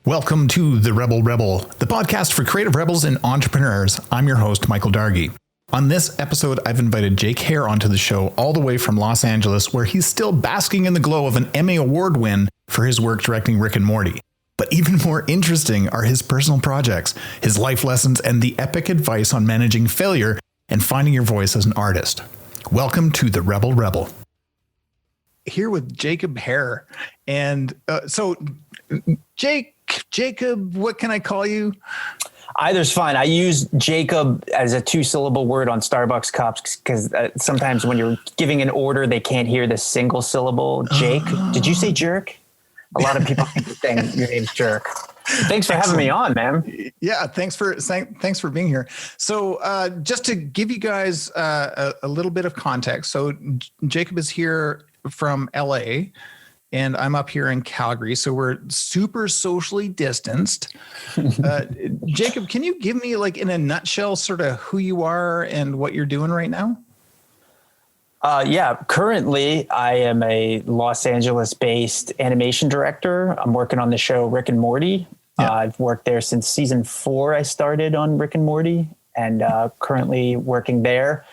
Welcome to The Rebel, the podcast for creative rebels and entrepreneurs. I'm your host, Michael Dargy. On this episode, I've invited Jake Hare onto the show all the way from Los Angeles, where he's still basking in the glow of an Emmy Award win for his work directing Rick and Morty. But even more interesting are his personal projects, his life lessons, and the epic advice on managing failure and finding your voice as an artist. Welcome to The Rebel. Here with Jacob Hare. And Jacob, what can I call you? Either's fine. I use Jacob as a 2-syllable word on Starbucks cups because sometimes when you're giving an order, they can't hear the single syllable. Jake, did you say jerk? A lot of people think saying your name's Jerk. Thanks for having me on, man. Yeah, thanks for being here. So just to give you guys a little bit of context. So Jacob is here from LA. And I'm up here in Calgary, so we're super socially distanced. Jacob, can you give me, like, in a nutshell, sort of who you are and what you're doing right now? Yeah, currently I am a Los Angeles-based animation director. I'm working on the show Rick and Morty. Yeah. I've worked there since season 4. I started on Rick and Morty, and currently working there.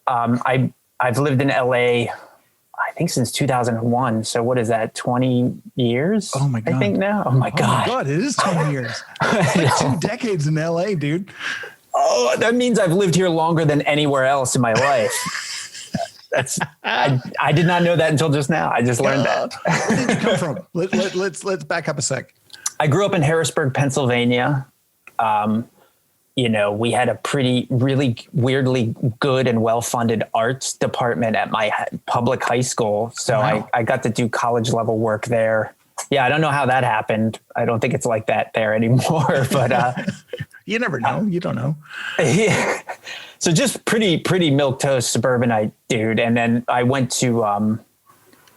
I've lived in LA, I think, since 2001. So what is that, 20 years? Oh my God. I think now. Oh my God. It is 20 years. It's like 2 decades in LA, dude. Oh, that means I've lived here longer than anywhere else in my life. I did not know that until just now. I just learned that. Where did you come from? Let's back up a sec. I grew up in Harrisburg, Pennsylvania. We had a really weirdly good and well-funded arts department at my public high school. So wow. I got to do college level work there. Yeah, I don't know how that happened. I don't think it's like that there anymore, but you never know. You don't know. Yeah. So just pretty milquetoast suburbanite dude. And then I went to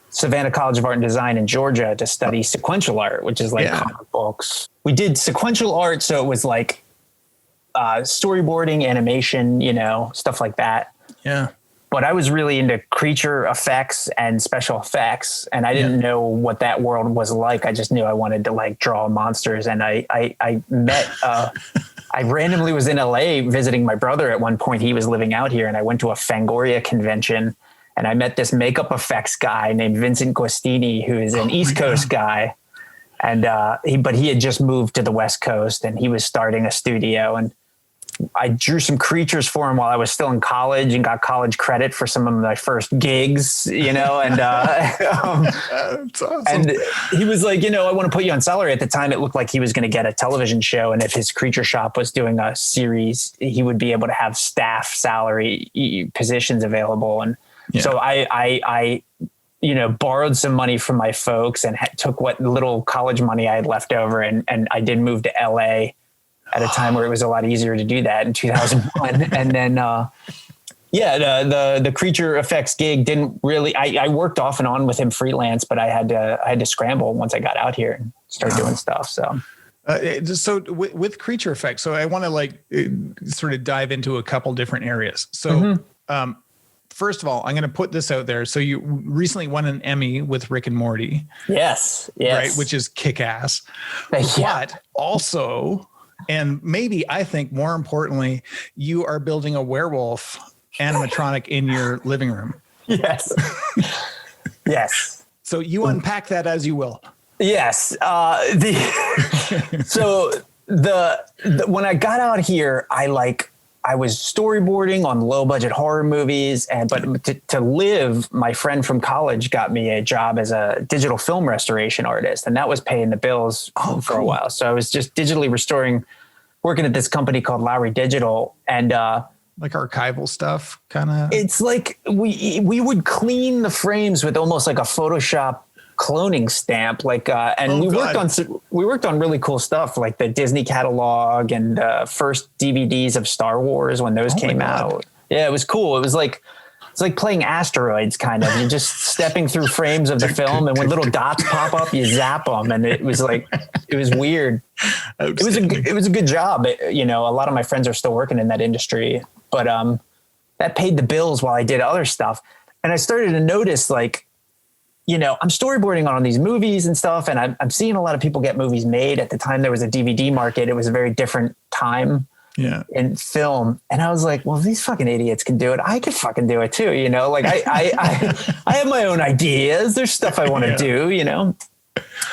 Savannah College of Art and Design in Georgia to study sequential art, which is like comic books. We did sequential art. So it was like storyboarding, animation, stuff like that. Yeah. But I was really into creature effects and special effects, and I didn't know what that world was like. I just knew I wanted to, like, draw monsters. And I met, I randomly was in LA visiting my brother at one point. He was living out here, and I went to a Fangoria convention, and I met this makeup effects guy named Vincent Guastini, who is an East Coast guy. And he had just moved to the West Coast, and he was starting a studio, and I drew some creatures for him while I was still in college and got college credit for some of my first gigs, and that's awesome. And he was like, I want to put you on salary. At the time, it looked like he was going to get a television show. And if his creature shop was doing a series, he would be able to have staff salary positions available. And so I borrowed some money from my folks and took what little college money I had left over. And I did move to LA at a time where it was a lot easier to do that in 2001. And then, the creature effects gig didn't really, I worked off and on with him freelance, but I had to scramble once I got out here and start doing stuff. So, with creature effects, so I want to sort of dive into a couple different areas. So, first of all, I'm going to put this out there. So you recently won an Emmy with Rick and Morty. Yes. Right. Which is kick-ass. But also, and maybe I think more importantly, you are building a werewolf animatronic in your living room. Yes. Yes. So you unpack that as you will. Yes. When I got out here, I was storyboarding on low budget horror movies, but to live, my friend from college got me a job as a digital film restoration artist, and that was paying the bills for a while. So I was just digitally restoring, working at this company called Lowry Digital, and like archival stuff, kind of. It's like we would clean the frames with almost like a Photoshop cloning stamp, we worked on really cool stuff, like the Disney catalog and first DVDs of Star Wars when those came out. Yeah, it was cool. It's like playing asteroids, kind of. You're just stepping through frames of the film, and when little dots pop up, you zap them, and it was weird. It was a good job. A lot of my friends are still working in that industry, but that paid the bills while I did other stuff. I started to notice like, you know, I'm storyboarding on these movies and stuff, and I'm seeing a lot of people get movies made. At the time there was a DVD market. It was a very different time in film. And I was like, well, if these fucking idiots can do it, I could fucking do it too. You know, like I have my own ideas. There's stuff I want to do, you know?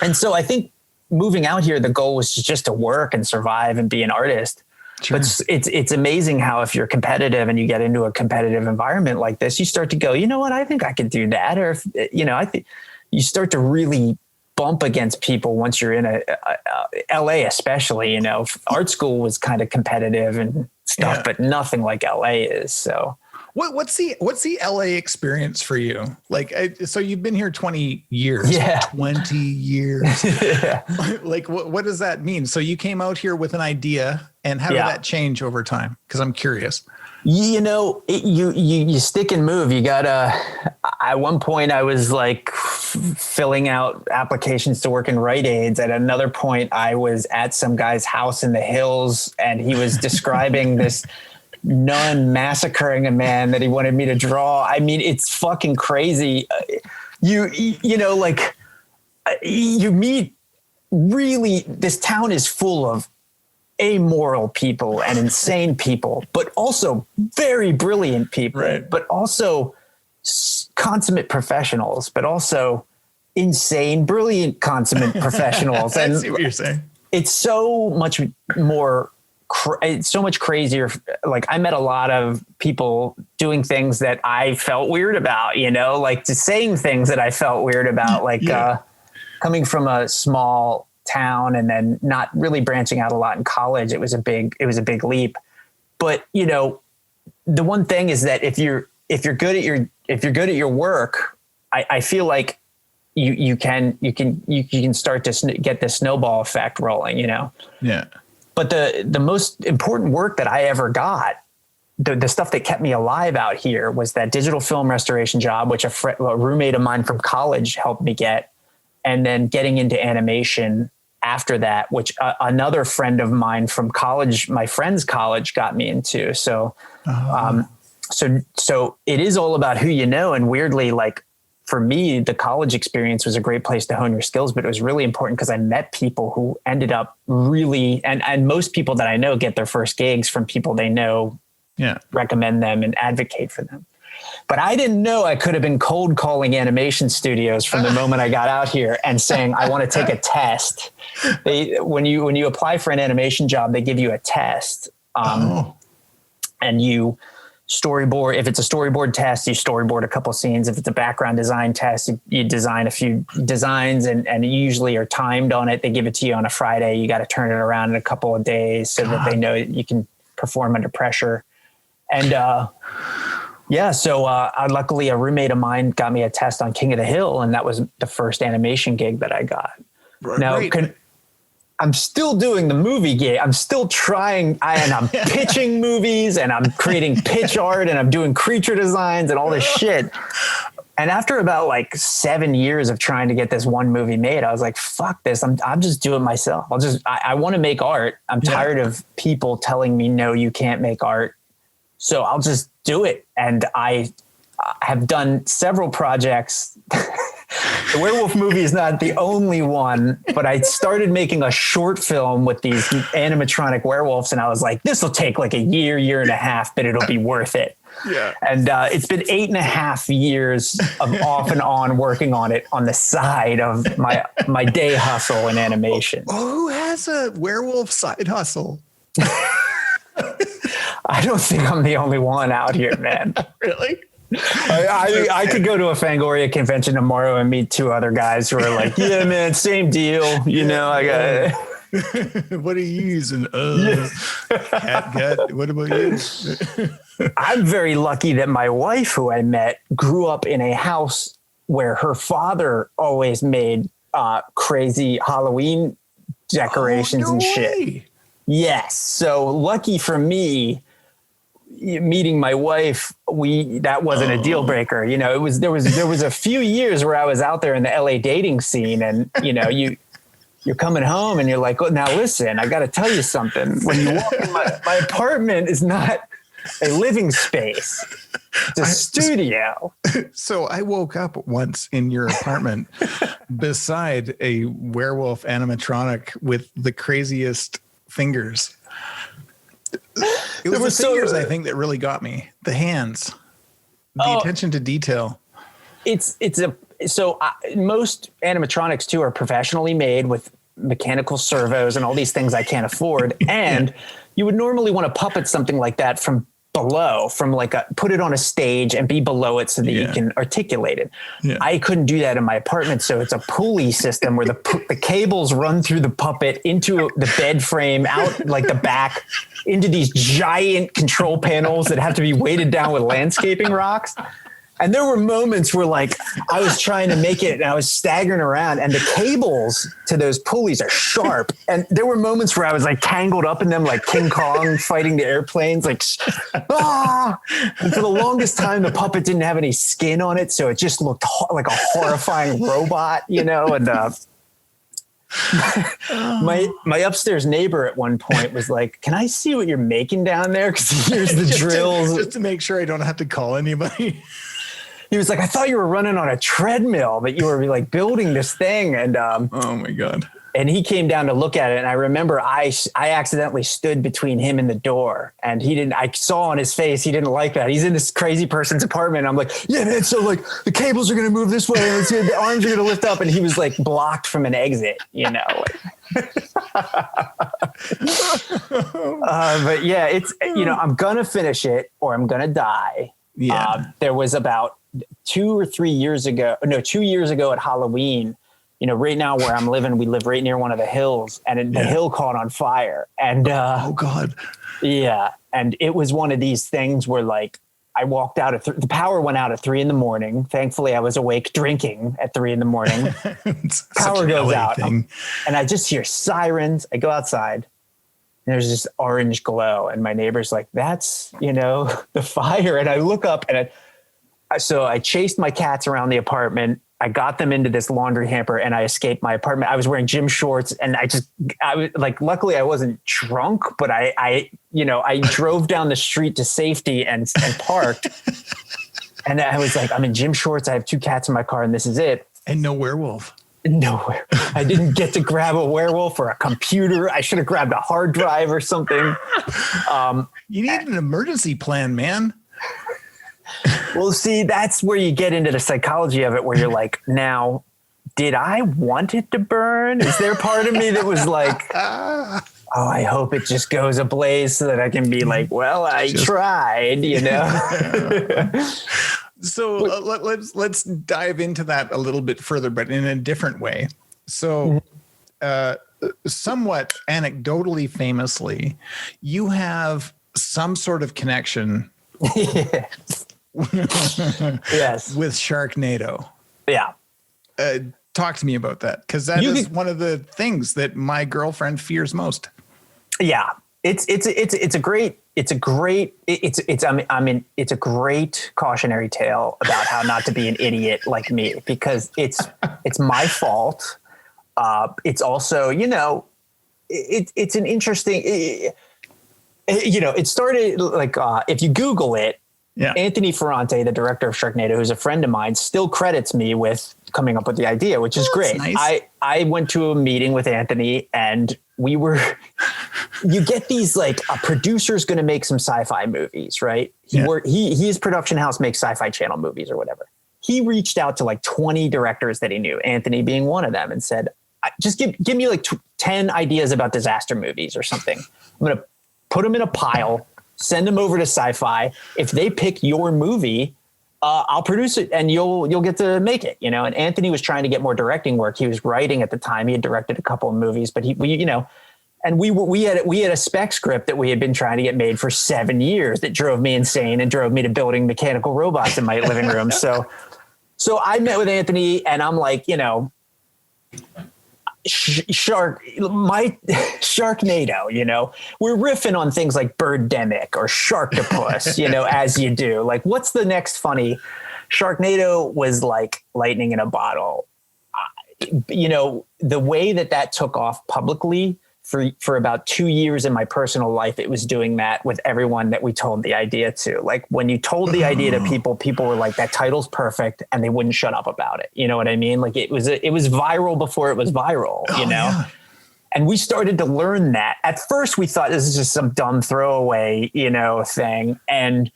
And so I think moving out here, the goal was just to work and survive and be an artist. Sure. But it's amazing how if you're competitive and you get into a competitive environment like this, you start to go, you know what, I think I could do that. Or, if, you know, I think you start to really bump against people once you're in a LA, especially, you know, art school was kind of competitive and stuff, but nothing like LA is. So what's the LA experience for you? Like, so you've been here 20 years, 20 years. Like, what does that mean? So you came out here with an idea, and how did that change over time? Cause I'm curious. You know, you stick and move. You gotta, at one point I was like filling out applications to work in Rite Aids. At another point I was at some guy's house in the hills, and he was describing this nun massacring a man that he wanted me to draw. I mean, it's fucking crazy. You know, like you meet really, this town is full of amoral people and insane people, but also very brilliant people, but also consummate professionals, but also insane, brilliant, consummate professionals. I see what you're saying. It's so much more, it's so much crazier. Like I met a lot of people doing things that I felt weird about, you know, like just saying things that I felt weird about, like coming from a small town and then not really branching out a lot in college. It was a big leap. But you know, the one thing is that if you're good at your work, I feel like you can start to get the snowball effect rolling, you know? Yeah. But the most important work that I ever got, the stuff that kept me alive out here, was that digital film restoration job, which a roommate of mine from college helped me get. And then getting into animation after that, which another friend of mine from college, my friend's college, got me into. So, so it is all about who you know. And weirdly, like for me, the college experience was a great place to hone your skills, but it was really important because I met people who ended up really, and most people that I know get their first gigs from people they know, recommend them and advocate for them. But I didn't know I could have been cold calling animation studios from the moment I got out here and saying, I want to take a test. When you apply for an animation job, they give you a test. And you storyboard. If it's a storyboard test, you storyboard a couple scenes. If it's a background design test, you design a few designs and you usually are timed on it. They give it to you on a Friday. You got to turn it around in a couple of days so that they know you can perform under pressure. And, so luckily a roommate of mine got me a test on King of the Hill, and that was the first animation gig that I got. I'm still doing the movie gig. I'm still trying, and I'm pitching movies, and I'm creating pitch art, and I'm doing creature designs and all this shit. And after about like 7 years of trying to get this one movie made, I was like, fuck this. I'm just doing it myself. I want to make art. I'm tired of people telling me, no, you can't make art. So I'll just do it. And I have done several projects. The werewolf movie is not the only one, but I started making a short film with these animatronic werewolves. And I was like, this will take like a year and a half, but it'll be worth it. Yeah. And it's been 8.5 years of off and on working on it on the side of my day hustle in animation. Who has a werewolf side hustle? I don't think I'm the only one out here, man. Really? I could go to a Fangoria convention tomorrow and meet 2 other guys who are like, yeah, man, same deal. You know, I got what are you using? Cat gut. What about you? I'm very lucky that my wife, who I met, grew up in a house where her father always made crazy Halloween decorations and shit. Yes. So lucky for me, meeting my wife, that wasn't a deal breaker. You know, there was a few years where I was out there in the LA dating scene, and you know, you're coming home and you're like, oh, now listen, I got to tell you something. When you walk in my apartment is not a living space. It's a studio. So I woke up once in your apartment beside a werewolf animatronic with the craziest fingers. It was the fingers, I think, that really got me. The hands, the attention to detail. Most animatronics too are professionally made with mechanical servos and all these things I can't afford. And you would normally want to puppet something like that from below, put it on a stage and be below it so that you can articulate it. Yeah. I couldn't do that in my apartment. So it's a pulley system where the cables run through the puppet into the bed frame, out like the back, into these giant control panels that have to be weighted down with landscaping rocks. And there were moments where like I was trying to make it and I was staggering around and the cables to those pulleys are sharp. And there were moments where I was like tangled up in them like King Kong fighting the airplanes, like, ah! And for the longest time, the puppet didn't have any skin on it. So it just looked like a horrifying robot, you know? And my upstairs neighbor at one point was like, can I see what you're making down there? Because here's the drills. Just to make sure I don't have to call anybody. He was like, I thought you were running on a treadmill, but you were like building this thing. And oh my God. And he came down to look at it. And I remember I accidentally stood between him and the door. And I saw on his face, he didn't like that. He's in this crazy person's apartment. I'm like, yeah, man. So like the cables are going to move this way. And the arms are going to lift up. And he was like blocked from an exit, you know. But yeah, it's, you know, I'm going to finish it or I'm going to die. Yeah. There was about 2 years ago at Halloween, you know, right now where I'm living, we live right near one of the hills and the hill caught on fire. And, oh God. Yeah. And it was one of these things where like I walked out at the power went out at 3 a.m. Thankfully I was awake drinking at 3 a.m. Power goes out and I just hear sirens. I go outside. And there's this orange glow and my neighbor's like, that's, you know, the fire. And I look up and so I chased my cats around the apartment. I got them into this laundry hamper and I escaped my apartment. I was wearing gym shorts and I was like, luckily I wasn't drunk, but I drove down the street to safety and parked. And I was like, I'm in gym shorts. I have 2 cats in my car and this is it. And no werewolf. Nowhere. I didn't get to grab a werewolf or a computer. I should have grabbed a hard drive or something. You need an emergency plan, man. Well, see, that's where you get into the psychology of it, where you're like, now, did I want it to burn? Is there part of me that was like, oh, I hope it just goes ablaze so that I can be like, well, I tried, you know? So let's dive into that a little bit further, but in a different way. So somewhat anecdotally, famously, you have some sort of connection yes. with Sharknado. Yeah. Talk to me about that, because that is one of the things that my girlfriend fears most. Yeah. It's a great cautionary tale about how not to be an idiot like me, because it's my fault. It's also, you know, it's an interesting, you know, it started like, if you Google it, Anthony Ferrante, the director of Sharknado, who's a friend of mine, still credits me with coming up with the idea, which is great. Nice. I went to a meeting with Anthony and you get these like a producer's going to make some sci-fi movies, right? His production house makes Sci-Fi Channel movies or whatever. He reached out to like 20 directors that he knew, Anthony being one of them, and said, just give me like 10 ideas about disaster movies or something. I'm going to put them in a pile, send them over to Sci-Fi. If they pick your movie, I'll produce it and you'll get to make it, you know? And Anthony was trying to get more directing work. He was writing at the time. He had directed a couple of movies, but we had a spec script that we had been trying to get made for 7 years that drove me insane and drove me to building mechanical robots in my living room. So I met with Anthony and I'm like, you know, Sharknado, you know, we're riffing on things like Birdemic or Sharktopus, you know, as you do. Like, what's the next funny? Sharknado was like lightning in a bottle. You know, the way that took off publicly for about 2 years in my personal life, it was doing that with everyone that we told the idea to. Like when you told the idea to people were like, that title's perfect, and they wouldn't shut up about it. You know what I mean? Like it was viral before it was viral, you know? Yeah. And we started to learn that. At first we thought this is just some dumb throwaway, you know, thing. And,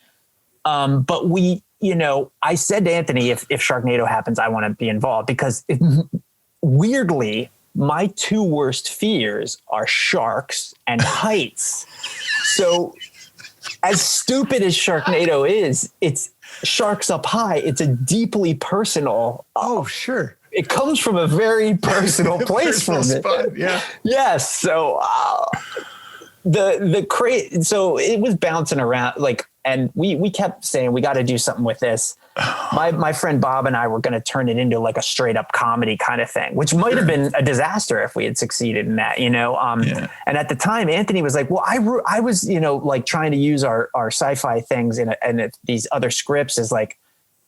but we, you know, I said to Anthony, if Sharknado happens, I want to be involved, because weirdly, my two worst fears are sharks and heights. So as stupid as Sharknado is, it's sharks up high. It's a deeply personal. Oh, sure. It comes from a very personal place for me. Yeah. Yes. So so it was bouncing around, like, and we kept saying we got to do something with this. My friend Bob and I were going to turn it into like a straight up comedy kind of thing, which might have been a disaster if we had succeeded in that, you know? And at the time Anthony was like, well, I was, you know, like trying to use our sci-fi things and these other scripts as like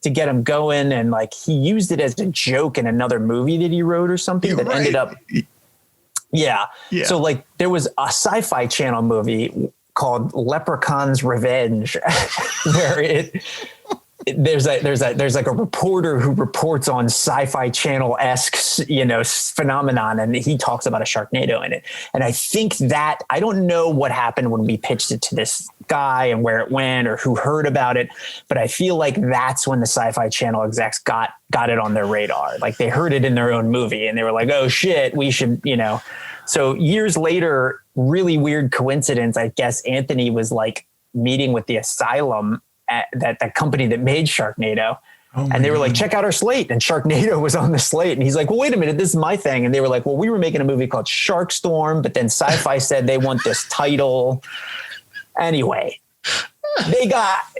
to get him going. And like, he used it as a joke in another movie that he wrote or something that ended up. Yeah. So like there was a Sci-Fi Channel movie called Leprechaun's Revenge where there's like a reporter who reports on Sci-Fi Channel-esque, you know, phenomenon, and he talks about a Sharknado in it. And I think that, I don't know what happened when we pitched it to this guy and where it went or who heard about it, but I feel like that's when the Sci-Fi Channel execs got it on their radar. Like they heard it in their own movie and they were like, oh shit, we should, you know. So years later, really weird coincidence, I guess Anthony was like meeting with the Asylum at that company that made Sharknado. And they were like, check out our slate. And Sharknado was on the slate. And he's like, well, wait a minute, this is my thing. And they were like, well, we were making a movie called Sharkstorm, but then Sci-Fi said they want this title. Anyway,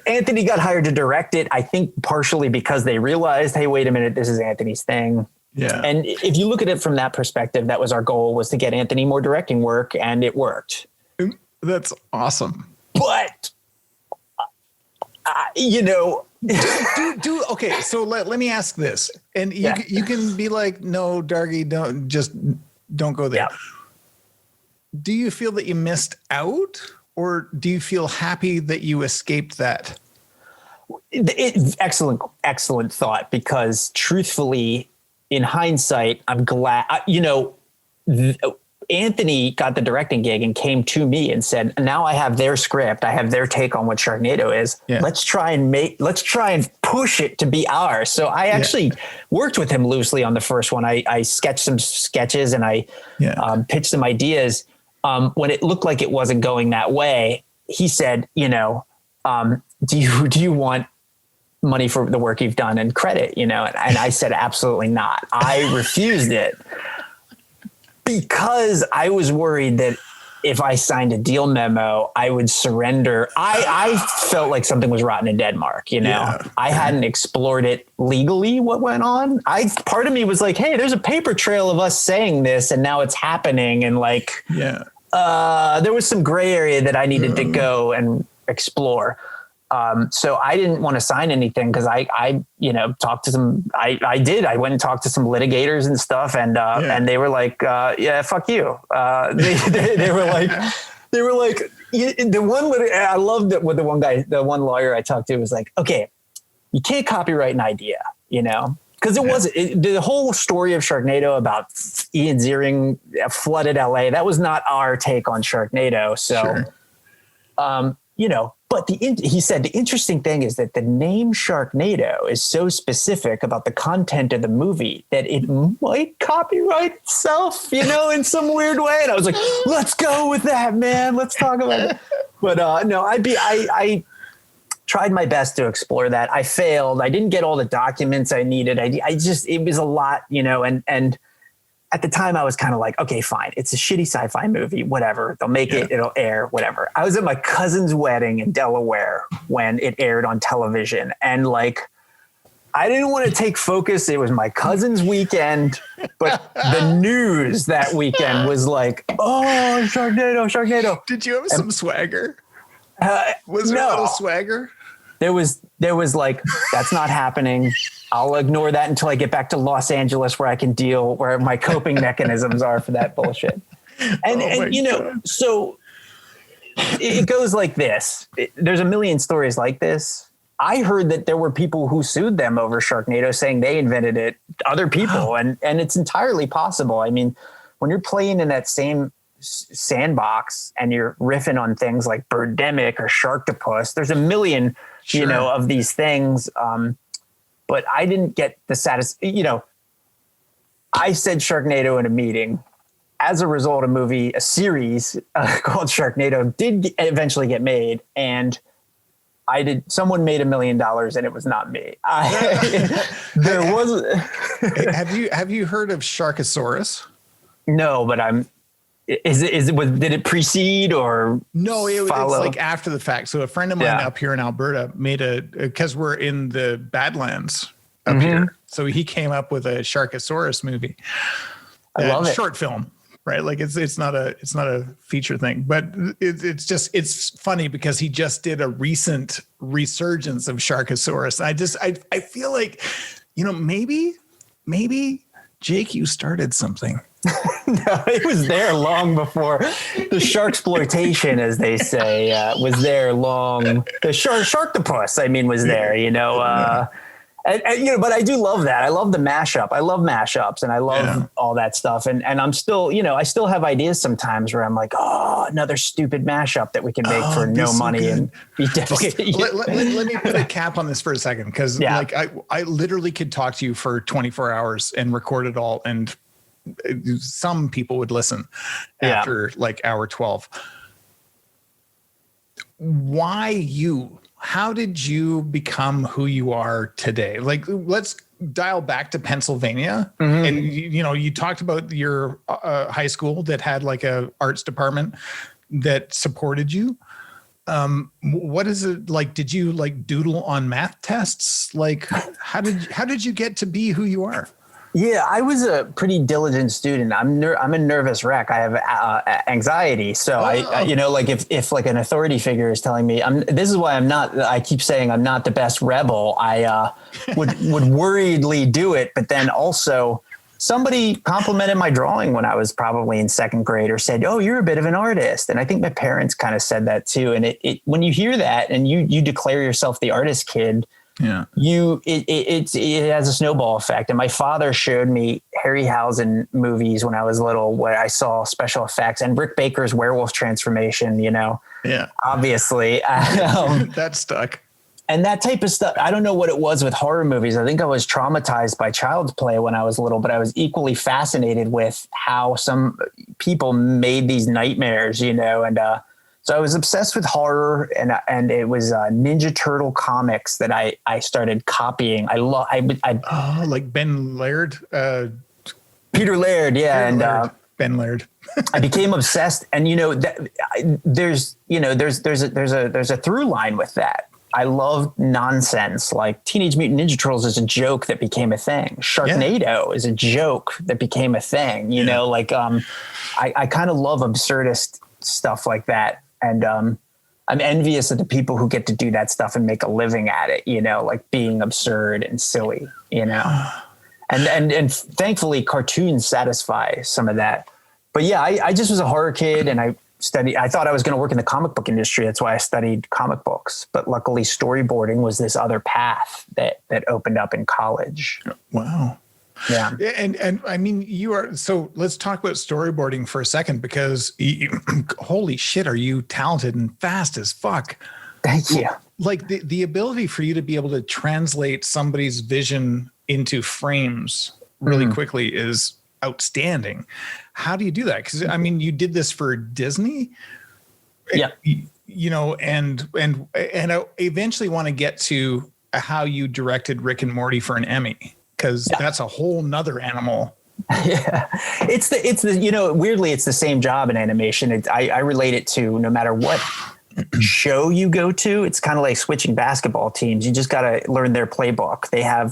Anthony got hired to direct it. I think partially because they realized, hey, wait a minute, this is Anthony's thing. Yeah. And if you look at it from that perspective, that was our goal, was to get Anthony more directing work, and it worked. That's awesome. But, you know, okay. So let me ask this, and you can be like, no, Dargy, don't go there. Yeah. Do you feel that you missed out, or do you feel happy that you escaped that? Excellent thought, because truthfully, in hindsight, I'm glad, you know, Anthony got the directing gig and came to me and said, now I have their script. I have their take on what Sharknado is. Yeah. Let's try and push it to be ours. So I actually worked with him loosely on the first one. I sketched some sketches and I pitched some ideas. When it looked like it wasn't going that way, he said, you know, do you want money for the work you've done and credit, you know? And I said, absolutely not. I refused it because I was worried that if I signed a deal memo, I would surrender. I felt like something was rotten in Denmark, you know? Yeah. I hadn't explored it legally, what went on. Part of me was like, hey, there's a paper trail of us saying this and now it's happening. And like, there was some gray area that I needed to go and explore. So I didn't want to sign anything because I, you know, talked to some, I went and talked to some litigators and stuff and they were like, yeah, fuck you. They were like, I loved it with the one lawyer I talked to was like, okay, you can't copyright an idea, you know, because the whole story of Sharknado about Ian Ziering flooded LA. That was not our take on Sharknado. So, you know, but he said the interesting thing is that the name Sharknado is so specific about the content of the movie that it might copyright itself, you know, in some weird way. And I was like, let's go with that, man. Let's talk about it. But no, I tried my best to explore that. I failed. I didn't get all the documents I needed. It was a lot, you know, and at the time I was kind of like, okay, fine. It's a shitty sci-fi movie, whatever. They'll make it, it'll air, whatever. I was at my cousin's wedding in Delaware when it aired on television. And like, I didn't want to take focus. It was my cousin's weekend, but the news that weekend was like, oh, Sharknado. Did you have some swagger? Was there a little swagger? There was like, that's not happening. I'll ignore that until I get back to Los Angeles where I can where my coping mechanisms are for that bullshit. And you know, God. so it goes like this. There's a million stories like this. I heard that there were people who sued them over Sharknado saying they invented it, other people. Wow. And it's entirely possible. I mean, when you're playing in that same sandbox and you're riffing on things like Birdemic or Sharktopus, there's a million, sure, you know, of these things. But I didn't get the you know, I said Sharknado in a meeting. As a result, a series called Sharknado did eventually get made, and someone made $1 million, and it was not me. There was. Have you heard of Sharkasaurus? No, but did it precede or no? It's follow? like after the fact. So a friend of mine up here in Alberta made because we're in the Badlands up here. So he came up with a Sharkasaurus movie. I love it. Short film. Right. Like it's not a feature thing, but it's funny because he just did a recent resurgence of Sharkasaurus. I feel like, you know, maybe Jake, you started something. No, it was there long before the sharksploitation, as they say, was there long. The Sharktopus, I mean, was there, you know, and, you know, but I do love that. I love the mashup. I love mashups, and I love all that stuff. And I'm still, you know, I still have ideas sometimes where I'm like, oh, another stupid mashup that we can make for no money and be devastated. Okay, let me put a cap on this for a second, because like I literally could talk to you for 24 hours and record it all, and some people would listen after like hour 12. Why you? How did you become who you are today? Like, let's dial back to Pennsylvania. And, you know, you talked about your high school that had like a arts department that supported you. What is it like? Did you like doodle on math tests? Like, how did you get to be who you are? Yeah, I was a pretty diligent student. I'm a nervous wreck. I have anxiety. So I, you know, like if like an authority figure is telling me this is why I keep saying I'm not the best rebel. I would worriedly do it. But then also somebody complimented my drawing when I was probably in second grade, or said, "Oh, you're a bit of an artist." And I think my parents kind of said that too. And it when you hear that and you declare yourself the artist kid, it has a snowball effect. And my father showed me Harryhausen movies when I was little, where I saw special effects, and Rick Baker's werewolf transformation, you know, obviously that stuck. And that type of stuff. I don't know what it was with horror movies. I think I was traumatized by Child's Play when I was little, but I was equally fascinated with how some people made these nightmares, you know, and, so I was obsessed with horror, and it was Ninja Turtle comics that I started copying. Like Ben Laird, Peter Laird, Ben Laird. I became obsessed, and you know, there's a through line with that. I love nonsense. Like Teenage Mutant Ninja Turtles is a joke that became a thing. Sharknado is a joke that became a thing. You know, like I kind of love absurdist stuff like that. And I'm envious of the people who get to do that stuff and make a living at it, you know, like being absurd and silly, you know, and thankfully cartoons satisfy some of that. But yeah, I just was a horror kid, and I thought I was going to work in the comic book industry. That's why I studied comic books. But luckily storyboarding was this other path that opened up in college. Wow. Yeah. And I mean, so let's talk about storyboarding for a second, because holy shit, are you talented and fast as fuck. Thank you. Like the ability for you to be able to translate somebody's vision into frames really quickly is outstanding. How do you do that? Because I mean, you did this for Disney. Yeah. You know, and I eventually want to get to how you directed Rick and Morty for an Emmy, because that's a whole nother animal. Yeah, it's the you know, weirdly, it's the same job in animation. I relate it to no matter what show you go to. It's kind of like switching basketball teams. You just got to learn their playbook.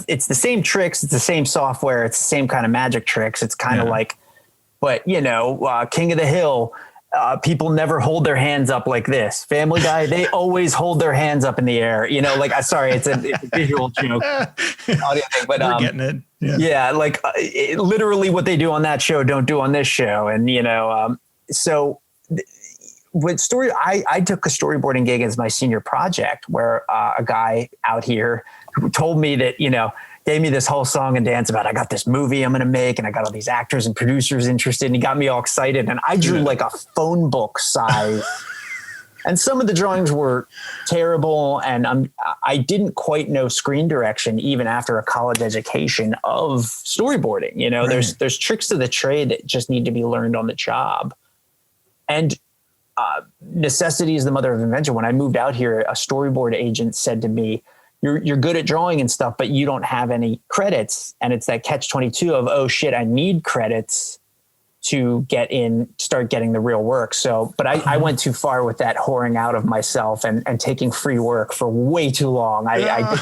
It's the same tricks. It's the same software. It's the same kind of magic tricks. It's kind of like, but you know, King of the Hill. People never hold their hands up like this. Family Guy, they always hold their hands up in the air. You know, like, sorry, it's a visual joke, audio thing, but we're getting it. Yeah, like literally what they do on that show, don't do on this show. And, you know, so with I took a storyboarding gig as my senior project where a guy out here who told me that, gave me this whole song and dance about, I got this movie I'm going to make and I got all these actors and producers interested, and he got me all excited. And I drew like a phone book size and some of the drawings were terrible. And I didn't quite know screen direction even after a college education of storyboarding. Right. There's tricks to the trade that just need to be learned on the job. And necessity is the mother of invention. When I moved out here, a storyboard agent said to me, you're good at drawing and stuff, but you don't have any credits. And it's that catch-22 of, oh shit, I need credits to start getting the real work. So, but I went too far with that whoring out of myself and taking free work for way too long. I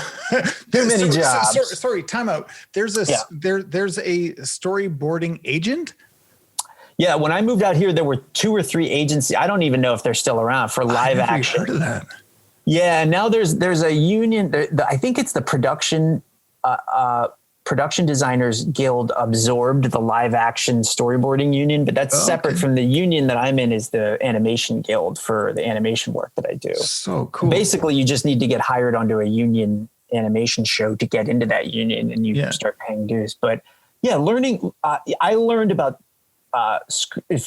too many jobs. Sorry, time out. There's a storyboarding agent. Yeah, when I moved out here, there were 2 or 3 agencies. I don't even know if they're still around for live action. I've heard of that. Yeah, and now there's a union. I think it's the Production Designers Guild absorbed the live action storyboarding union, but that's separate from the union that I'm in is the Animation Guild for the animation work that I do. So cool. Basically, you just need to get hired onto a union animation show to get into that union, and you start paying dues. But yeah, learning. I learned about.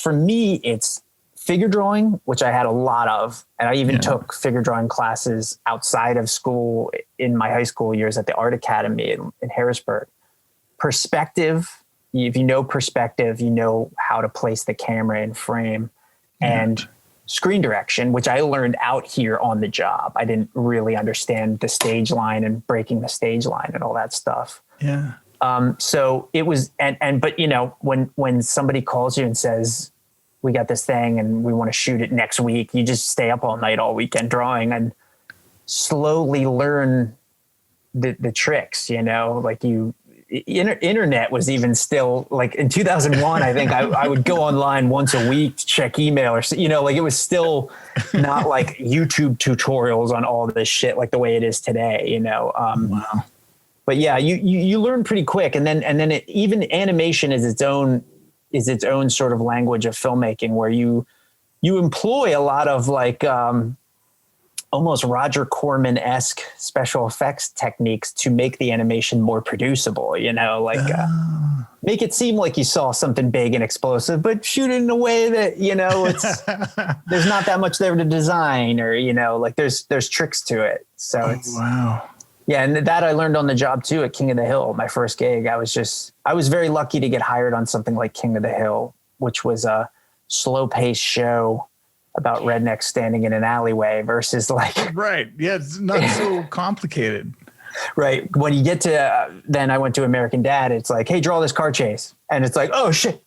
For me, it's figure drawing, which I had a lot of. And I even took figure drawing classes outside of school in my high school years at the Art Academy in Harrisburg. Perspective, if you know perspective, you know how to place the camera in frame. And screen direction, which I learned out here on the job. I didn't really understand the stage line and breaking the stage line and all that stuff. Yeah. So it was, but when somebody calls you and says, we got this thing and we want to shoot it next week, you just stay up all night, all weekend drawing and slowly learn the tricks, like internet was even still like in 2001, I think I would go online once a week to check email or, it was still not like YouTube tutorials on all this shit, like the way it is today, Wow. But yeah, you learn pretty quick, and then even animation is its own sort of language of filmmaking, where you employ a lot of like almost Roger Corman-esque special effects techniques to make the animation more producible. Make it seem like you saw something big and explosive, but shoot it in a way that it's there's not that much there to design, or there's tricks to it. So wow. Yeah, and that I learned on the job too at King of the Hill, my first gig. I was very lucky to get hired on something like King of the Hill, which was a slow-paced show about rednecks standing in an alleyway versus like... Right, yeah, it's not so complicated. Right, when you get to, then I went to American Dad, it's like, hey, draw this car chase. And it's like, oh shit,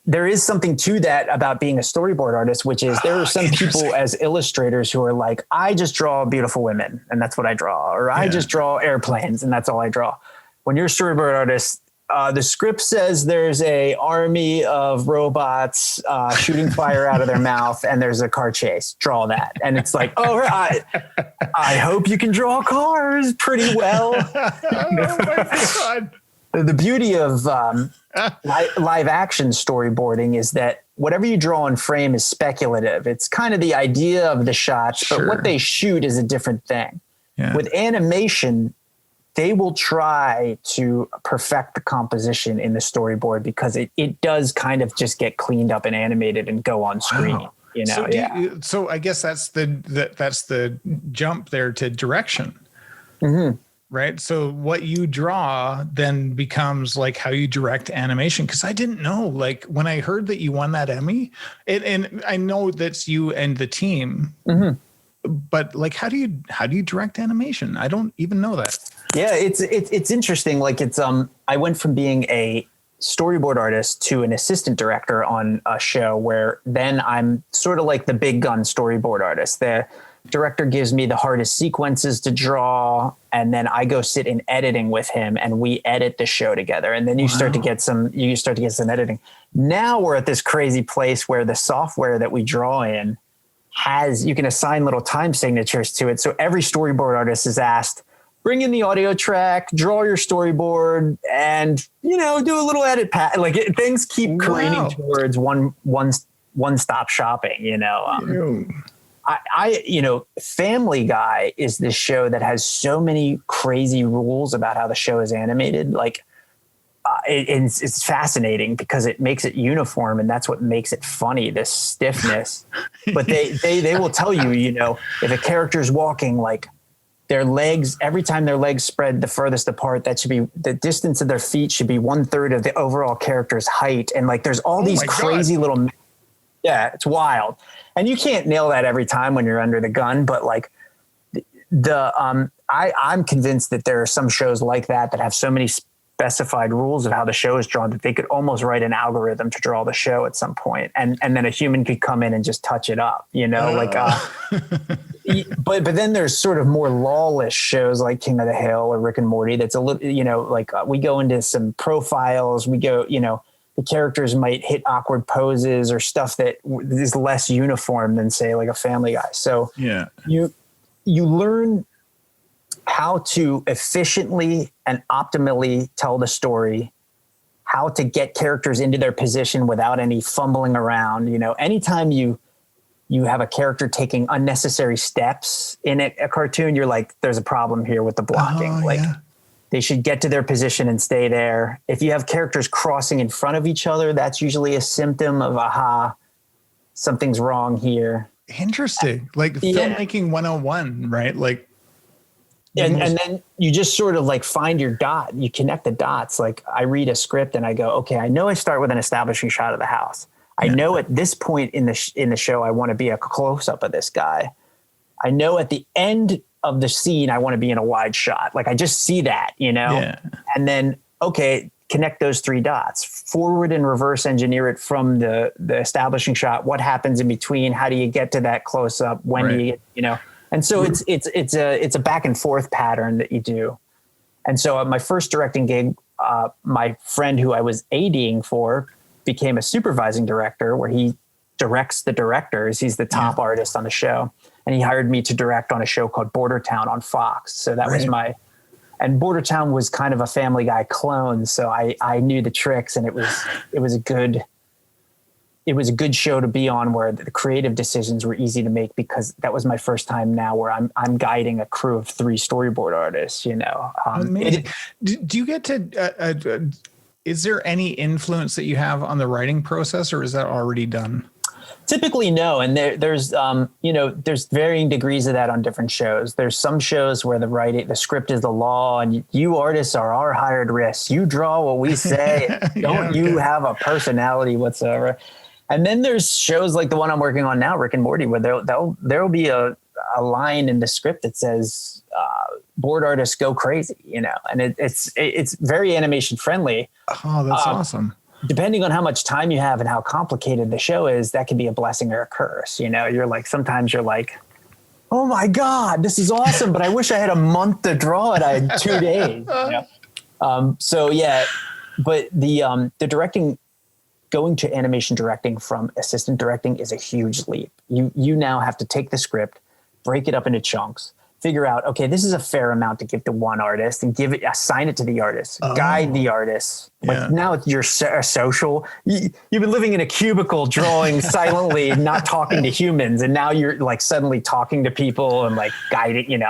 there is something to that about being a storyboard artist, which is there are some people as illustrators who are like, I just draw beautiful women and that's what I draw. Or I just draw airplanes and that's all I draw. When you're a storyboard artist, the script says there's a army of robots shooting fire out of their mouth and there's a car chase. Draw that. And it's like, oh, I hope you can draw cars pretty well. Oh my God. The beauty of live action storyboarding is that whatever you draw in frame is speculative. It's kind of the idea of the shots, but what they shoot is a different thing. Yeah. With animation, they will try to perfect the composition in the storyboard because it does kind of just get cleaned up and animated and go on screen. Wow. So I guess that's the jump there to direction. Mm-hmm. Right. So what you draw then becomes like how you direct animation. Cause I didn't know, like when I heard that you won that Emmy and I know that's you and the team, but like, how do you direct animation? I don't even know that. Yeah. It's interesting. Like I went from being a storyboard artist to an assistant director on a show where then I'm sort of like the big gun storyboard artist. The director gives me the hardest sequences to draw, and then I go sit in editing with him and we edit the show together. And then you start to get some editing. Now we're at this crazy place where the software that we draw in you can assign little time signatures to it. So every storyboard artist is asked, bring in the audio track, draw your storyboard, and do a little edit. Things keep careening towards one stop shopping. Family Guy is this show that has so many crazy rules about how the show is animated. It's fascinating because it makes it uniform, and that's what makes it funny, this stiffness. But they will tell you, if a character's walking, their legs, every time their legs spread the furthest apart, that should be the distance of their feet should be 1/3 of the overall character's height. And there's all these crazy little, it's wild. And you can't nail that every time when you're under the gun, but I'm convinced that there are some shows like that have so many specified rules of how the show is drawn that they could almost write an algorithm to draw the show at some point, and then a human could come in and just touch it up, but then there's sort of more lawless shows like King of the Hill or Rick and Morty. That's a little, we go into some profiles, we go, the characters might hit awkward poses or stuff that is less uniform than say like a Family Guy. So you learn how to efficiently and optimally tell the story, how to get characters into their position without any fumbling around. Anytime you have a character taking unnecessary steps in a cartoon, you're like, there's a problem here with the blocking. They should get to their position and stay there. If you have characters crossing in front of each other, that's usually a symptom of, something's wrong here. Interesting. Filmmaking 101, right? And then you just sort of find your dot. You connect the dots. I read a script and I go, okay, I know I start with an establishing shot of the house. I know at this point in the show, I want to be a close up of this guy. I know at the end of the scene, I want to be in a wide shot. I just see that, and then, okay, connect those 3 dots, forward and reverse engineer it from the establishing shot. What happens in between? How do you get to that close up? When do you get, and so it's a back and forth pattern that you do. And so at my first directing gig, my friend who I was ADing for became a supervising director where he directs the directors. He's the top artist on the show. And he hired me to direct on a show called Border Town on Fox. So that was and Border Town was kind of a Family Guy clone. So I knew the tricks, and it was a good show to be on where the creative decisions were easy to make, because that was my first time now where I'm guiding a crew of 3 storyboard artists, Amazing. Do you get to, is there any influence that you have on the writing process, or is that already done? Typically, no. And there's varying degrees of that on different shows. There's some shows where the script is the law, and you artists are our hired wrists. You draw what we say. You have a personality whatsoever. And then there's shows like the one I'm working on now, Rick and Morty, where there'll be a line in the script that says, board artists go crazy, and it's very animation friendly. Oh, that's awesome. Depending on how much time you have and how complicated the show is, that can be a blessing or a curse. Sometimes you're like, oh my God, this is awesome, but I wish I had a month to draw it. I had 2 days. But the directing, going to animation directing from assistant directing is a huge leap. You now have to take the script, break it up into chunks, figure out, okay, this is a fair amount to give to one artist, and assign it to the artist, guide the artist. Now it's your social. You've been living in a cubicle drawing silently, not talking to humans. And now you're suddenly talking to people and guiding,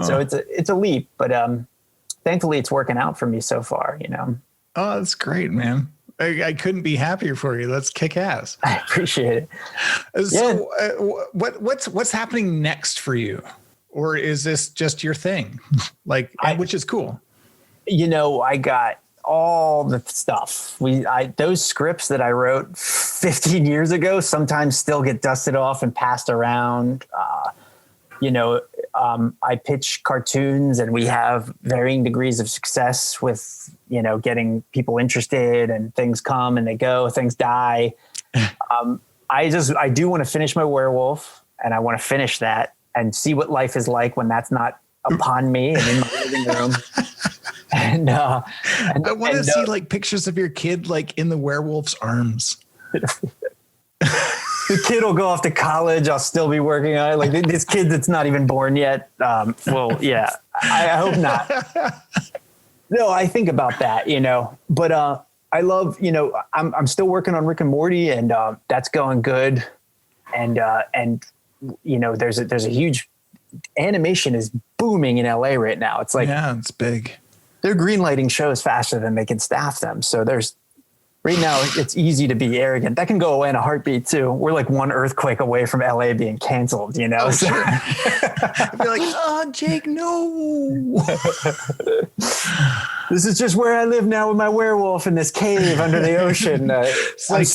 so it's a leap, but thankfully it's working out for me so far, Oh, that's great, man. I couldn't be happier for you. Let's kick ass. I appreciate it. So what's happening next for you? Or is this just your thing? Which is cool. I got all the stuff. Those scripts that I wrote 15 years ago sometimes still get dusted off and passed around. I pitch cartoons, and we have varying degrees of success with, getting people interested, and things come and they go, things die. I do want to finish my werewolf, and I want to finish that and see what life is like when that's not upon me and in my living room. And I want to see pictures of your kid in the werewolf's arms. the kid will go off to college. I'll still be working on it. Like this kid that's not even born yet. Well, yeah, I hope not. No, I think about that, but, I love, I'm still working on Rick and Morty, and, that's going good. And there's a huge animation is booming in LA right now. It's like, yeah, it's big. They're greenlighting shows faster than they can staff them. So right now it's easy to be arrogant. That can go away in a heartbeat too. We're like one earthquake away from LA being canceled, Oh, sure. I'd be like, oh, Jake, no. This is just where I live now with my werewolf in this cave under the ocean. It's like,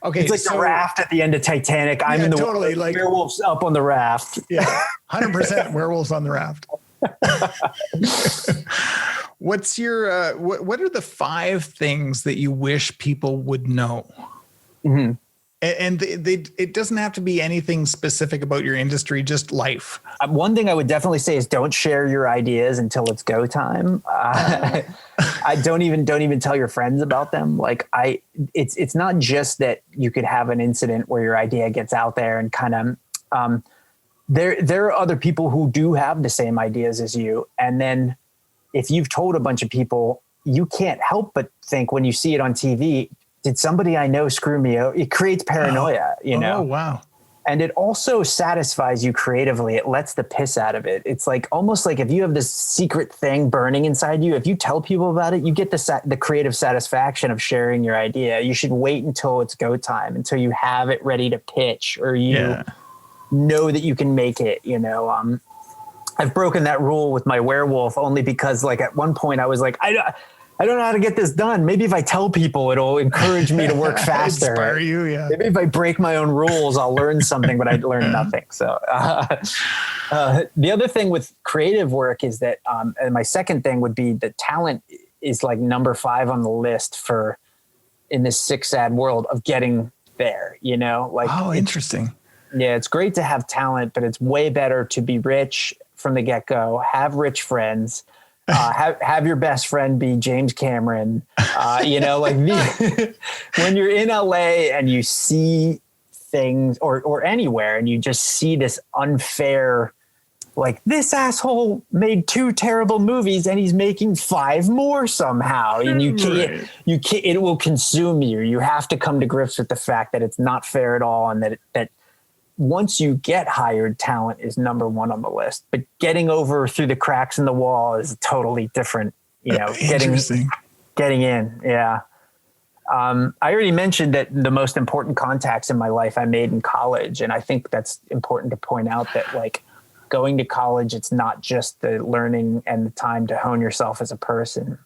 okay, it's like the raft at the end of Titanic. I'm in the totally, like werewolves up on the raft. Yeah, 100% werewolves on the raft. What's your what are the 5 things that you wish people would know? Mm-hmm. And it doesn't have to be anything specific about your industry, just life. One thing I would definitely say is don't share your ideas until it's go time. I don't even tell your friends about them. Like it's not just that you could have an incident where your idea gets out there and kind of, there are other people who do have the same ideas as you. And then if you've told a bunch of people, you can't help but think when you see it on TV, did somebody I know screw me out? It creates paranoia, Oh, wow. And it also satisfies you creatively. It lets the piss out of it. It's like almost like if you have this secret thing burning inside you, if you tell people about it, you get the creative satisfaction of sharing your idea. You should wait until it's go time, until you have it ready to pitch, or you know that you can make it, I've broken that rule with my werewolf only because like at one point I was like, I don't know how to get this done. Maybe if I tell people, it'll encourage me to work faster. Inspire you, yeah. Maybe if I break my own rules, I'll learn something, but I'd learn nothing. So the other thing with creative work is that, and my second thing would be the talent is like number 5 on the list in this sick, sad world of getting there, like. Oh, interesting. Yeah, it's great to have talent, but it's way better to be rich from the get-go, have rich friends, have your best friend be James Cameron, when you're in LA and you see things or anywhere and you just see this unfair, like this asshole made 2 terrible movies and he's making 5 more somehow. And you can't, it will consume you. You have to come to grips with the fact that it's not fair at all. And that once you get hired, talent is number 1 on the list, but getting over through the cracks in the wall is totally different, getting in. Yeah. I already mentioned that the most important contacts in my life I made in college. And I think that's important to point out that like going to college, it's not just the learning and the time to hone yourself as a person.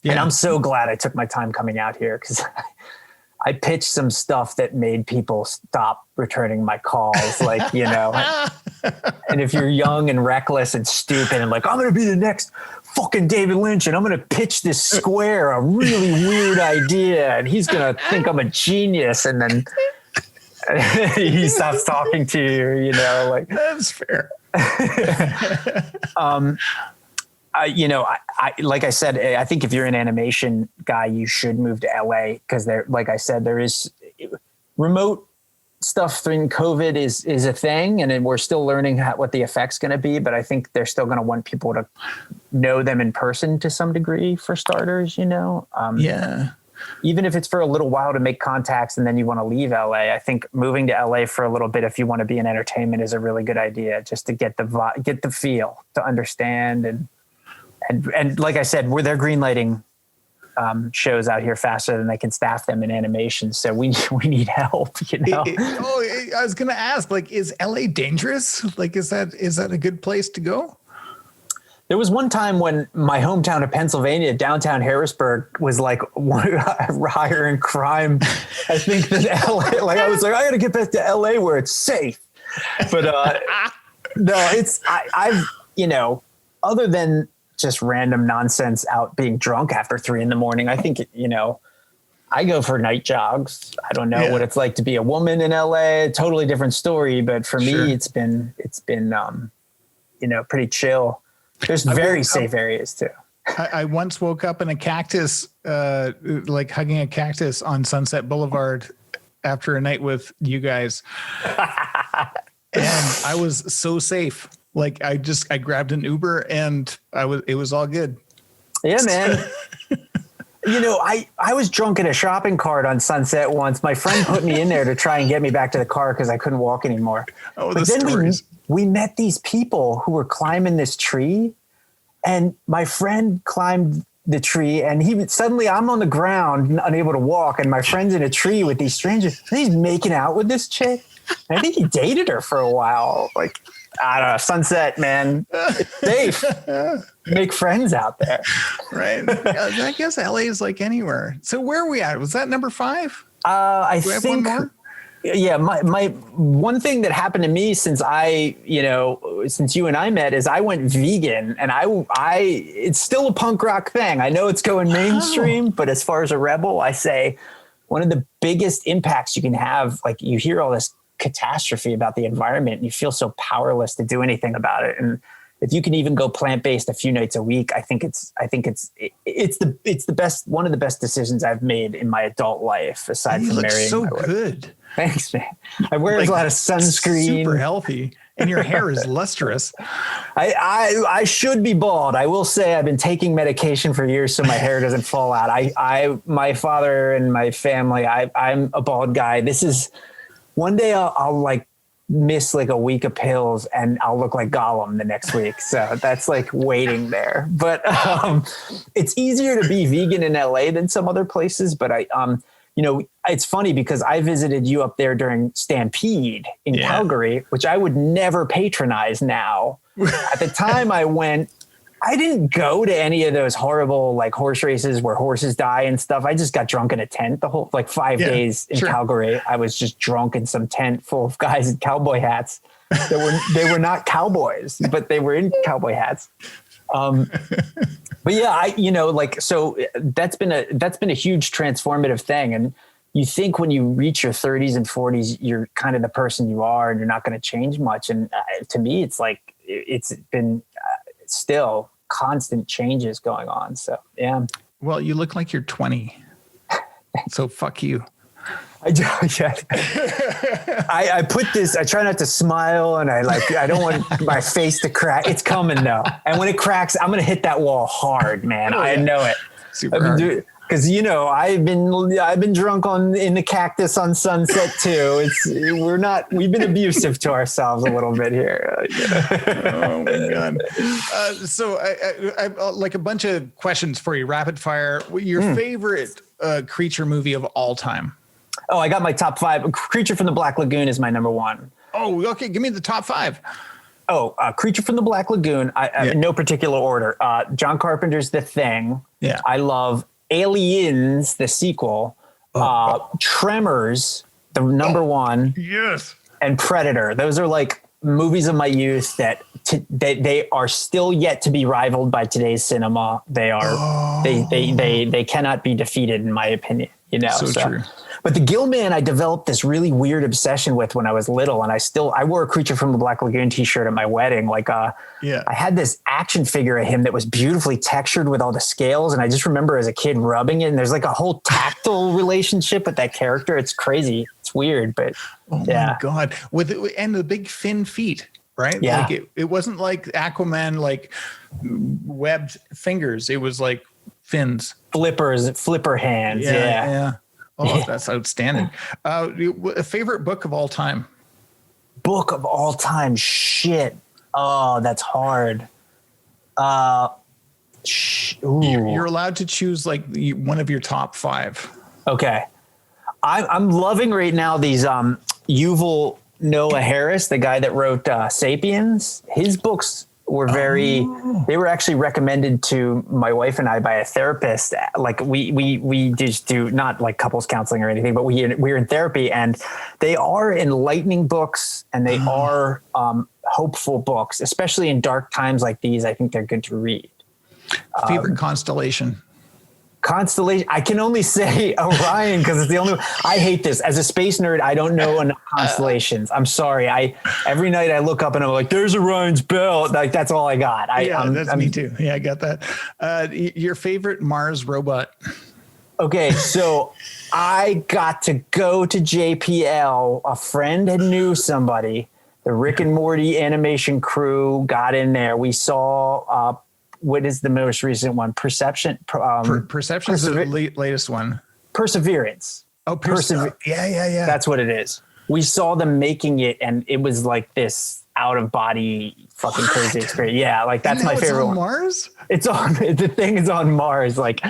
Yeah. And I'm so glad I took my time coming out here because I pitched some stuff that made people stop returning my calls. Like, and if you're young and reckless and stupid and like, I'm going to be the next fucking David Lynch and I'm going to pitch this square, a really weird idea. And he's going to think I'm a genius. And then he stops talking to you, like that's fair. Like I said, I think if you're an animation guy, you should move to LA because like I said, there is remote stuff during COVID is a thing. And then we're still learning what the effect's going to be, but I think they're still going to want people to know them in person to some degree for starters, Yeah. Even if it's for a little while to make contacts and then you want to leave LA, I think moving to LA for a little bit, if you want to be in entertainment, is a really good idea just to get the feel, to understand. And like I said, they're greenlighting shows out here faster than they can staff them in animation. So we need help, I was going to ask, like, is LA dangerous? Like, is that a good place to go? There was one time when my hometown of Pennsylvania, downtown Harrisburg, was like higher in crime, I think, than LA. Like I was like, I got to get back to LA where it's safe. But no, I've other than just random nonsense out being drunk after 3 a.m, I think, I go for night jogs. I don't know what it's like to be a woman in LA. Totally different story. But for me, it's been pretty chill. There's very safe areas too. I once woke up in a cactus, like hugging a cactus on Sunset Boulevard after a night with you guys. And I was so safe. Like I grabbed an Uber and it was all good. Yeah, man. You know, I was drunk in a shopping cart on Sunset once. My friend put me in there to try and get me back to the car because I couldn't walk anymore. Oh, but then we met these people who were climbing this tree, and my friend climbed the tree, and suddenly I'm on the ground, unable to walk, and my friend's in a tree with these strangers. And he's making out with this chick. I think he dated her for a while. Like, I don't know, Sunset, man. It's safe. Make friends out there. Right. I guess LA is like anywhere. So where are we at? Was that number 5? I think. One more? Yeah, my one thing that happened to me since since you and I met is I went vegan, and it's still a punk rock thing. I know it's going mainstream, but as far as a rebel, I say one of the biggest impacts you can have, like you hear all this catastrophe about the environment and you feel so powerless to do anything about it. And if you can even go plant-based a few nights a week, I think it's the best, one of the best decisions I've made in my adult life, aside from marrying so my wife. Good. Thanks, man. I wear a lot of sunscreen. Super healthy. And your hair is lustrous. I should be bald. I will say I've been taking medication for years so my hair doesn't fall out. My father and my family, I'm a bald guy. This is one day I'll like miss like a week of pills and I'll look like Gollum the next week. So that's like waiting there. But it's easier to be vegan in LA than some other places. But it's funny because I visited you up there during Stampede in Calgary, which I would never patronize now. At the time I went, I didn't go to any of those horrible like horse races where horses die and stuff. I just got drunk in a tent the whole 5 days in Calgary. I was just drunk in some tent full of guys in cowboy hats. They were not cowboys, but they were in cowboy hats. But yeah, so that's been a huge transformative thing. And you think when you reach your 30s and 40s, you're kind of the person you are and you're not going to change much. And to me, it's like, it's been still constant changes going on. So, yeah. Well, you look like you're 20. So fuck you. I put this, I try not to smile and I don't want my face to crack. It's coming though. And when it cracks, I'm going to hit that wall hard, man. I know it. Super hard. Because I've been drunk in the cactus on Sunset too. We've been abusive to ourselves a little bit here. Oh my God. So I like a bunch of questions for you. Rapid fire. Your favorite creature movie of all time? Oh, I got my top 5. Creature from the Black Lagoon is my number 1. Oh, okay. Give me the top 5. Oh, Creature from the Black Lagoon. In no particular order. John Carpenter's The Thing. Yeah. I love Aliens, the sequel. Tremors, the number 1. Yes. And Predator. Those are like movies of my youth that they are still yet to be rivaled by today's cinema. They are. They cannot be defeated, in my opinion. So true. But the Gill Man, I developed this really weird obsession with when I was little, and I wore a Creature from the Black Lagoon t-shirt at my wedding. I had this action figure of him that was beautifully textured with all the scales, and I just remember as a kid rubbing it, and there's like a whole tactile relationship with that character. It's crazy. It's weird, but my God. And the big thin feet, right? Yeah. Like it wasn't like Aquaman, like webbed fingers. It was like fins. Flipper hands. Yeah. Oh, that's outstanding. A favorite book of all time? Book of all time? Shit. Oh, that's hard. You're allowed to choose like one of your top 5. Okay. I'm loving right now these Yuval Noah Harris, the guy that wrote Sapiens. His books were they were actually recommended to my wife and I by a therapist. Like we just do not like couples counseling or anything, but we're in therapy, and they are enlightening books and they are hopeful books, especially in dark times like these. I think they're good to read. Favorite constellation? Constellation. I can only say Orion because it's the only. I hate this as a space nerd. I don't know enough constellations. I'm sorry. Every night I look up and I'm like, "There's Orion's belt." Like that's all I got. That's me too. Yeah, I got that. Your favorite Mars robot? Okay, so I got to go to JPL. A friend had knew somebody. The Rick and Morty animation crew got in there. We saw. What is the most recent one? Perception. Perception is the latest one. Perseverance. Oh, yeah. That's what it is. We saw them making it, and it was like this out of body fucking crazy experience. Yeah, like that's my favorite one. Mars? It's on. The thing is on Mars. Like,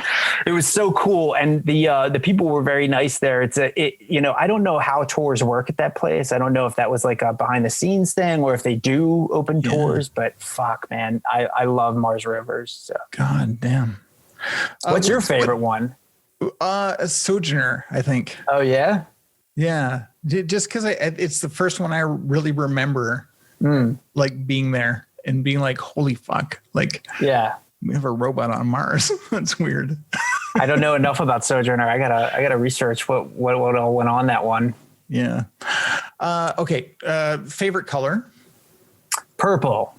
it was so cool, and the people were very nice there. I don't know how tours work at that place. I don't know if that was like a behind the scenes thing or if they do open tours. But fuck, man, I love Mars rovers. So. God damn. What's your favorite one? A Sojourner, I think. Oh yeah. Yeah, just because it's the first one I really remember, like being there and being like, "Holy fuck!" Like, yeah, we have a robot on Mars. That's weird. I don't know enough about Sojourner. I gotta research what all went on that one. Yeah. Okay. Favorite color? Purple.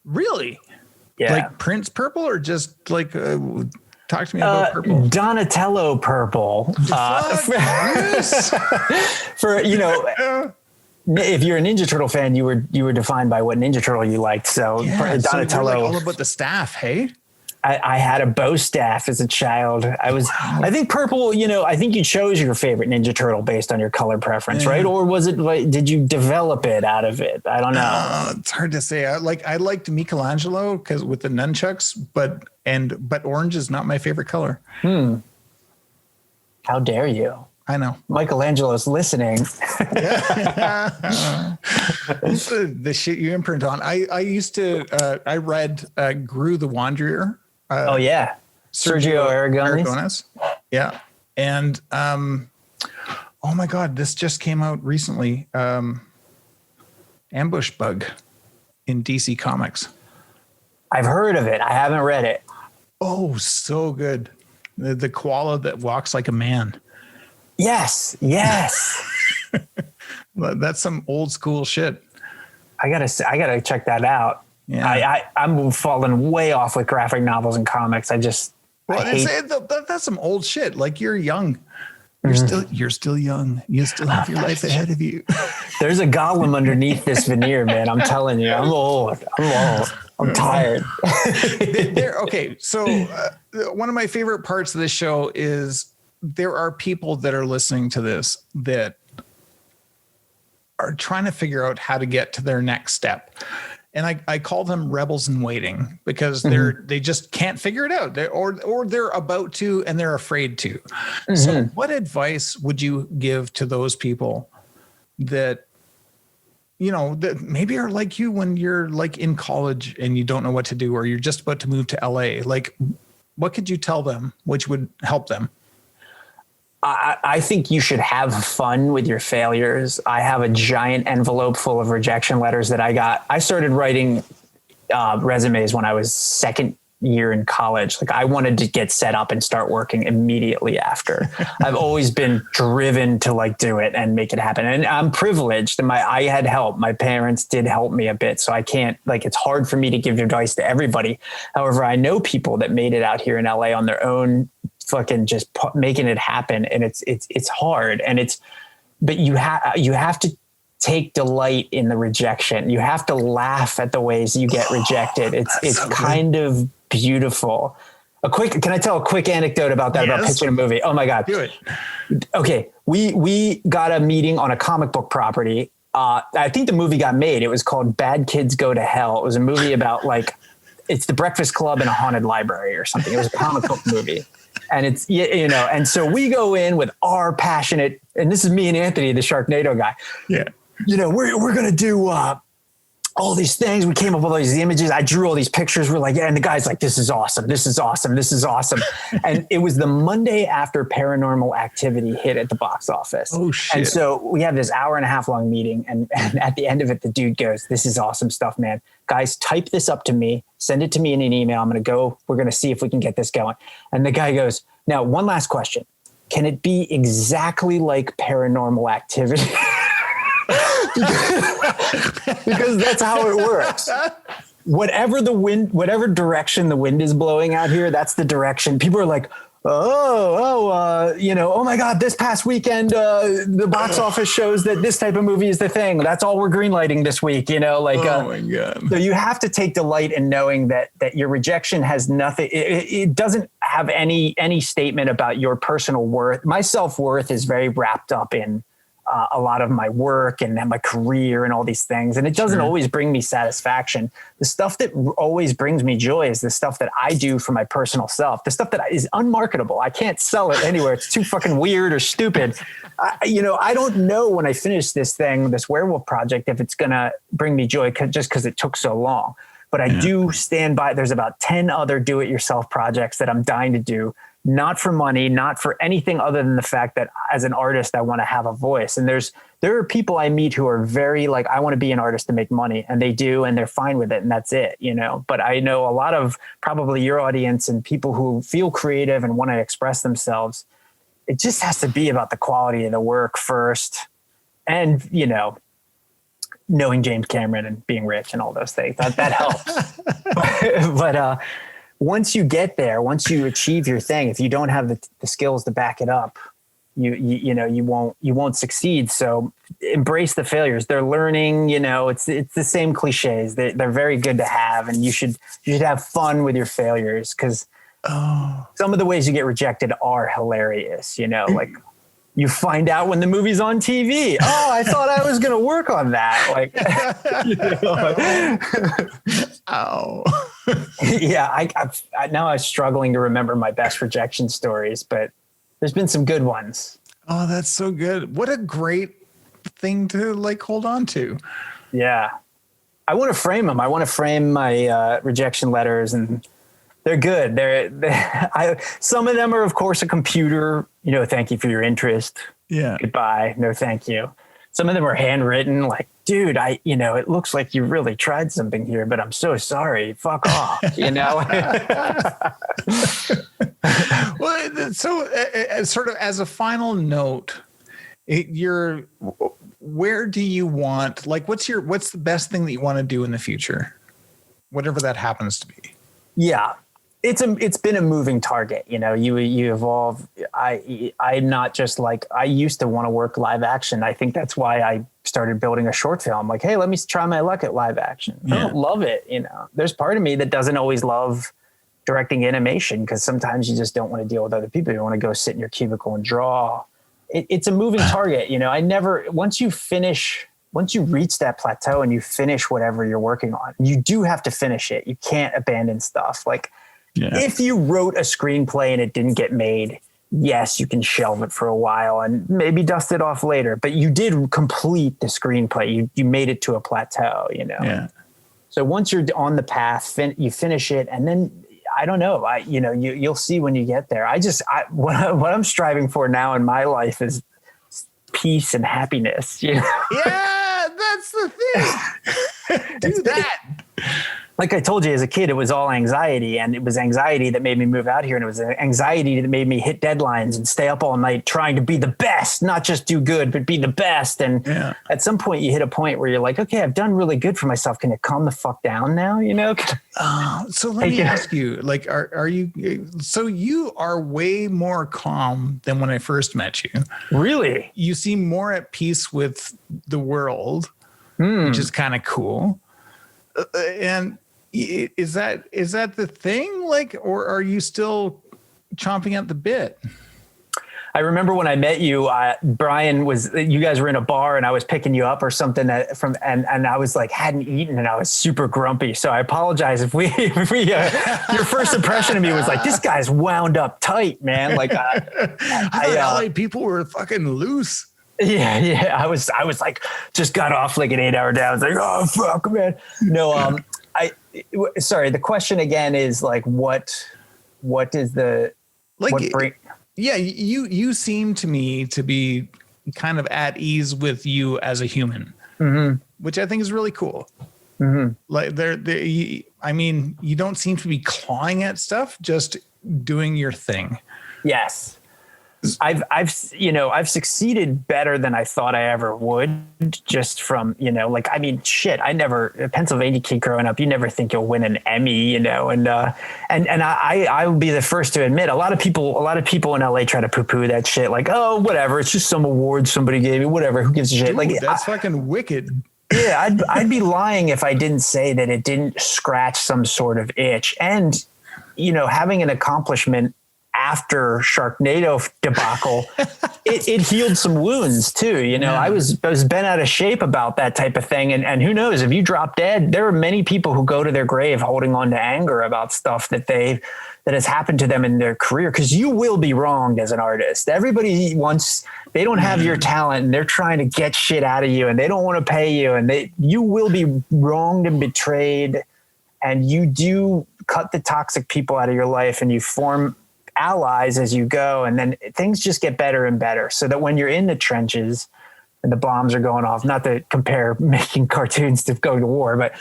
Really? Yeah. Like Prince purple, or just like. Talk to me about purple. Donatello purple. For if you're a Ninja Turtle fan, you were defined by what Ninja Turtle you liked. So Donatello. So like all about the staff, hey? I had a bow staff as a child. I think purple, I think you chose your favorite Ninja Turtle based on your color preference, right? Or was it like, did you develop it out of it? I don't know. It's hard to say. I liked Michelangelo because with the nunchucks, but orange is not my favorite color. How dare you? I know. Michelangelo's listening. The shit you imprint on. I used to, I read Gru the Wanderer. Oh yeah. Sergio Aragonés. Yeah. And, oh my God, this just came out recently. Ambush Bug in DC Comics. I've heard of it. I haven't read it. Oh, so good. The koala that walks like a man. Yes. That's some old school shit. I gotta check that out. Yeah. I'm falling way off with graphic novels and comics. That's some old shit. Like, you're young. You're still young. You still have your life ahead of you. There's a golem underneath this veneer, man. I'm telling you, I'm old. I'm tired. Okay. So one of my favorite parts of this show is there are people that are listening to this that are trying to figure out how to get to their next step. And I call them rebels in waiting because they just can't figure it out. Or they're about to, and they're afraid to. So what advice would you give to those people that, that maybe are like you when you're like in college and you don't know what to do, or you're just about to move to LA? Like, what could you tell them which would help them? I think you should have fun with your failures. I have a giant envelope full of rejection letters that I got. I started writing resumes when I was second year in college. Like, I wanted to get set up and start working immediately after. I've always been driven to like do it and make it happen. And I'm privileged. And I had help. My parents did help me a bit. So I can't, like, it's hard for me to give advice to everybody. However, I know people that made it out here in LA on their own, fucking just making it happen. And it's hard. But you have to take delight in the rejection. You have to laugh at the ways you get rejected. It's so kind of beautiful. Can I tell a quick anecdote about that? Yes. About pitching a movie? Oh my God. Do it. Okay. We got a meeting on a comic book property. I think the movie got made. It was called Bad Kids Go to Hell. It was a movie about it's the Breakfast Club in a haunted library or something. It was a comic book movie. And it's, and so we go in with our passionate, and this is me and Anthony, the Sharknado guy. Yeah. We're going to do all these things. We came up with all these images. I drew all these pictures. We're like, yeah. And the guy's like, this is awesome. This is awesome. This is awesome. And it was the Monday after Paranormal Activity hit at the box office. Oh shit. And so we have this 1.5 hour long meeting. And at the end of it, the dude goes, this is awesome stuff, man. Guys, type this up to me, send it to me in an email. We're going to see if we can get this going. And the guy goes, Now, one last question. Can it be exactly like Paranormal Activity? Because that's how it works. Whatever direction the wind is blowing out here, that's the direction. People are like, oh my God, this past weekend, the box office shows that this type of movie is the thing. That's all we're greenlighting this week, oh my God. So you have to take delight in knowing that your rejection has nothing. It doesn't have any statement about your personal worth. My self-worth is very wrapped up in a lot of my work and my career and all these things. And it doesn't always bring me satisfaction. The stuff that always brings me joy is the stuff that I do for my personal self, the stuff that is unmarketable. I can't sell it anywhere. It's too fucking weird or stupid. I don't know when I finish this werewolf project, if it's going to bring me joy just because it took so long. But I do stand by. There's about 10 other do-it-yourself projects that I'm dying to do. Not for money, not for anything other than the fact that as an artist, I want to have a voice. And there are people I meet who are very like, I want to be an artist to make money, and they do, and they're fine with it. And that's it, but I know a lot of probably your audience and people who feel creative and want to express themselves. It just has to be about the quality of the work first. And, knowing James Cameron and being rich and all those things, that helps. but once you get there, once you achieve your thing, if you don't have the skills to back it up, you won't succeed. So embrace the failures. They're learning, it's the same cliches. They're very good to have, and you should have fun with your failures, because some of the ways you get rejected are hilarious. Like you find out when the movie's on TV. Oh, I thought I was going to work on that. Like, Oh. Yeah, I now I'm struggling to remember my best rejection stories, but there's been some good ones. Oh, that's so good. What a great thing to hold on to. Yeah. I want to frame them. I want to frame my rejection letters, and they're good. Some of them are, of course, a computer, thank you for your interest. Yeah. Goodbye. No, thank you. Some of them are handwritten, like, dude, it looks like you really tried something here, but I'm so sorry. Fuck off, Well, so sort of as a final note, where do you want, what's the best thing that you want to do in the future? Whatever that happens to be. Yeah. It's been a moving target. You evolve. I'm not just I used to want to work live action. I think that's why I started building a short film. Like, hey, let me try my luck at live action. Yeah. I don't love it. There's part of me that doesn't always love directing animation, because sometimes you just don't want to deal with other people. You want to go sit in your cubicle and draw. It's a moving target. Once you reach that plateau and you finish whatever you're working on, you do have to finish it. You can't abandon stuff. If you wrote a screenplay and it didn't get made, yes, you can shelve it for a while and maybe dust it off later. But you did complete the screenplay. You made it to a plateau, Yeah. So once you're on the path, you finish it, and then I don't know. You'll see when you get there. What I'm striving for now in my life is peace and happiness. Yeah, that's the thing. Do that. Like I told you, as a kid, it was all anxiety, and it was anxiety that made me move out here. And it was anxiety that made me hit deadlines and stay up all night trying to be the best, not just do good, but be the best. And at some point you hit a point where you're like, okay, I've done really good for myself. Can it calm the fuck down now? So let me ask you, are you, so you are way more calm than when I first met you. Really? You seem more at peace with the world, which is kind of cool. And is that the thing? Or are you still chomping at the bit? I remember when I met you, you guys were in a bar and I was picking you up or something and I was hadn't eaten and I was super grumpy. So I apologize if your first impression of me was this guy's wound up tight, man. LA people were fucking loose. Yeah. I was just got off an 8-hour day. I was oh fuck, man. No, sorry. The question again is what is the yeah, you seem to me to be kind of at ease with you as a human, which I think is really cool. Mm-hmm. You don't seem to be clawing at stuff, just doing your thing. Yes. I've succeeded better than I thought I ever would, just from, like, I mean, shit, a Pennsylvania kid growing up, you never think you'll win an Emmy, and I would be the first to admit, a lot of people in LA try to poo poo that shit. Like, oh, whatever. It's just some award somebody gave me, whatever. Who gives a shit? Dude, like, that's fucking wicked. Yeah. I'd be lying if I didn't say that it didn't scratch some sort of itch. And, having an accomplishment after Sharknado debacle, it healed some wounds too. I was bent out of shape about that type of thing. And who knows, if you drop dead, there are many people who go to their grave holding on to anger about stuff that has happened to them in their career. Cause you will be wronged as an artist. Everybody they don't have your talent and they're trying to get shit out of you and they don't want to pay you, and you will be wronged and betrayed. And you do cut the toxic people out of your life and you form allies as you go, and then things just get better and better, so that when you're in the trenches and the bombs are going off, not to compare making cartoons to going to war, but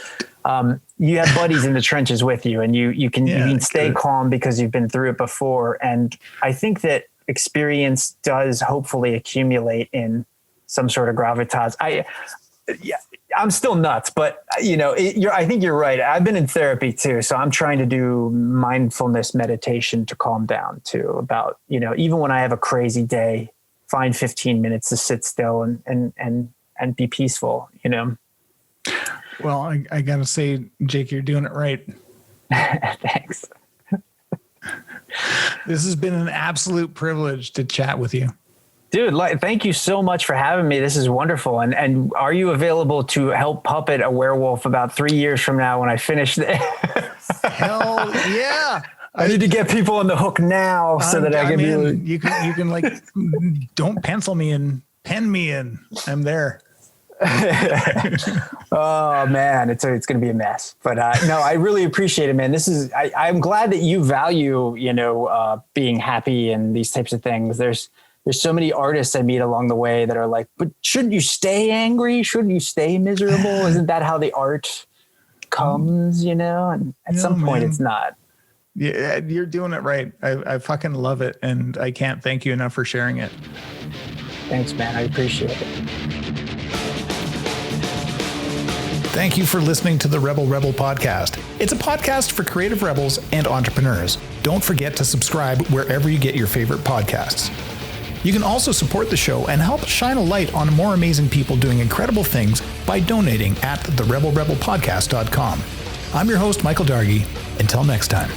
you have buddies in the trenches with you, and you can stay calm because you've been through it before. And I think that experience does hopefully accumulate in some sort of gravitas. I'm still nuts, but I think you're right. I've been in therapy too. So I'm trying to do mindfulness meditation to calm down too, about, even when I have a crazy day, find 15 minutes to sit still and be peaceful, Well, I gotta say, Jake, you're doing it right. Thanks. This has been an absolute privilege to chat with you. Dude, thank you so much for having me. This is wonderful. And are you available to help puppet a werewolf about 3 years from now when I finish this? Hell yeah. I need to get people on the hook now so that I can you can like, don't pencil me in, pen me in. I'm there. Oh man, it's going to be a mess, but no, I really appreciate it, man. I'm glad that you value, being happy and these types of things. There's so many artists I meet along the way that are like, but shouldn't you stay angry? Shouldn't you stay miserable? Isn't that how the art comes, And at some point it's not. Yeah, you're doing it right. I fucking love it. And I can't thank you enough for sharing it. Thanks, man. I appreciate it. Thank you for listening to the Rebel podcast. It's a podcast for creative rebels and entrepreneurs. Don't forget to subscribe wherever you get your favorite podcasts. You can also support the show and help shine a light on more amazing people doing incredible things by donating at therebelrebelpodcast.com. I'm your host, Michael Dargy. Until next time.